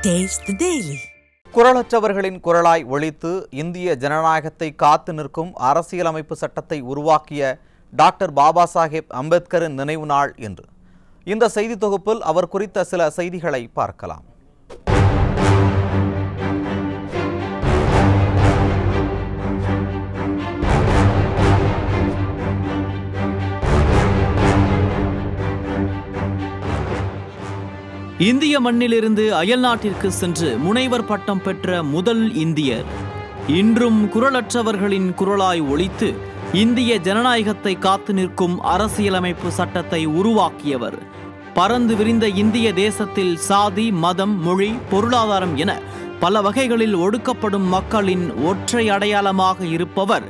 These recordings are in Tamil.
Taste the Daily. குரலற்றவர்களின் குரலாய் ஒலித்து இந்திய ஜனநாயகத்தை காத்து நிற்கும் அரசியலமைப்பு சட்டத்தை உருவாக்கிய டாக்டர் பாபா சாஹேப் அம்பேத்கரின் நினைவு நாள் என்று இந்த செய்தி தொகுப்பில் அவர் குறித்த சில செய்திகளை பார்க்கலாம். இந்திய மண்ணிலிருந்து அயல்நாட்டிற்கு சென்று முனைவர் பட்டம் பெற்ற முதல் இந்தியர். இன்றும் குரலற்றவர்களின் குரலாய் ஒலித்து இந்திய ஜனநாயகத்தை காத்து நிற்கும் அரசியலமைப்பு சட்டத்தை உருவாக்கியவர். பரந்து விரிந்த இந்திய தேசத்தில் சாதி, மதம், மொழி, பொருளாதாரம் என பல வகைகளில் ஒடுக்கப்படும் மக்களின் ஒற்றை அடையாளமாக இருப்பவர்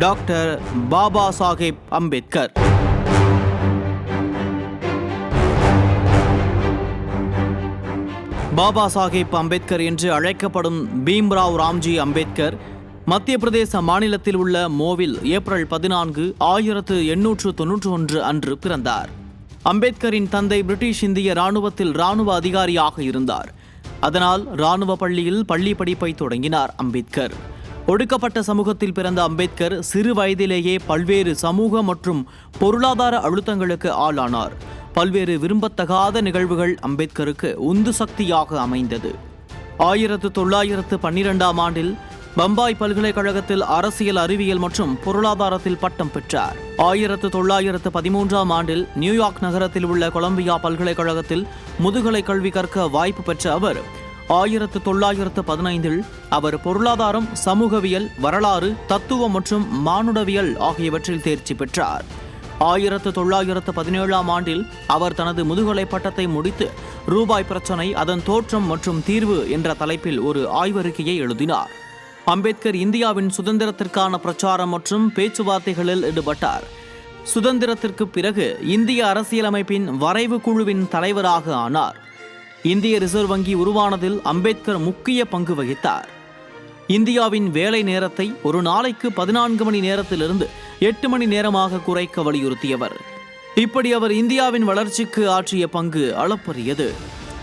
டாக்டர் பாபா சாஹேப் அம்பேத்கர். பாபா சாஹேப் அம்பேத்கர் என்று அழைக்கப்படும் பீம்ராவ் ராம்ஜி அம்பேத்கர் மத்திய பிரதேச மாநிலத்தில் உள்ள மோவில் ஏப்ரல் 14, 1891 அன்று பிறந்தார். அம்பேத்கரின் தந்தை பிரிட்டிஷ் இந்திய இராணுவத்தில் இராணுவ அதிகாரியாக இருந்தார். அதனால் இராணுவ பள்ளியில் பள்ளி படிப்பை தொடங்கினார் அம்பேத்கர். ஒடுக்கப்பட்ட சமூகத்தில் பிறந்த அம்பேத்கர் சிறு வயதிலேயே பல்வேறு சமூக மற்றும் பொருளாதார அழுத்தங்களுக்கு ஆளானார். பல்வேறு விரும்பத்தகாத நிகழ்வுகள் அம்பேத்கருக்கு உந்து சக்தியாக அமைந்தது. 1912ஆம் ஆண்டில் பம்பாய் பல்கலைக்கழகத்தில் அரசியல் அறிவியல் மற்றும் பொருளாதாரத்தில் பட்டம் பெற்றார். 1913ஆம் ஆண்டில் நியூயார்க் நகரத்தில் உள்ள கொலம்பியா பல்கலைக்கழகத்தில் முதுகலை கல்வி கற்க வாய்ப்பு பெற்ற அவர் 1915இல் அவர் பொருளாதாரம், சமூகவியல், வரலாறு, தத்துவம் மற்றும் மானுடவியல் ஆகியவற்றில் தேர்ச்சி பெற்றார். 1917ஆம் ஆண்டில் அவர் தனது முதுகலை பட்டத்தை முடித்து ரூபாய் பிரச்சனை, அதன் தோற்றம் மற்றும் தீர்வு என்ற தலைப்பில் ஒரு ஆய்வறிக்கையை எழுதினார். அம்பேத்கர் இந்தியாவின் சுதந்திரத்திற்கான பிரச்சாரம் மற்றும் பேச்சுவார்த்தைகளில் ஈடுபட்டார். சுதந்திரத்திற்கு பிறகு இந்திய அரசியலமைப்பின் வரைவு குழுவின் தலைவராக ஆனார். இந்திய ரிசர்வ் வங்கி உருவானதில் அம்பேத்கர் முக்கிய பங்கு வகித்தார். இந்தியாவின் வேலை நேரத்தை ஒரு நாளைக்கு 14 மணி நேரத்திலிருந்து 8 மணி நேரமாக குறைக்க வலியுறுத்தியவர். இப்படி அவர் இந்தியாவின் வளர்ச்சிக்கு ஆற்றிய பங்கு அளப்பரியது.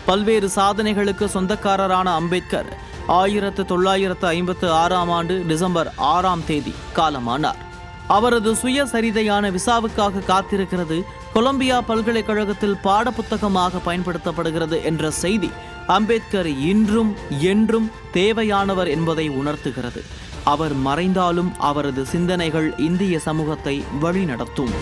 பல்வேறு சாதனைகளுக்கு சொந்தக்காரரான அம்பேத்கர் 1956ஆம் ஆண்டு டிசம்பர் 6ஆம் தேதி காலமானார். அவரது சுயசரிதையான விசாவுக்காக காத்திருக்கிறது கொலம்பியா பல்கலைக்கழகத்தில் பாடப்புத்தகமாக பயன்படுத்தப்படுகிறது என்ற செய்தி அம்பேத்கர் இன்றும் என்றும் தேவையானவர் என்பதை உணர்த்துகிறது. அவர் மறைந்தாலும் அவரது சிந்தனைகள் இந்திய சமூகத்தை வழிநடத்தும்.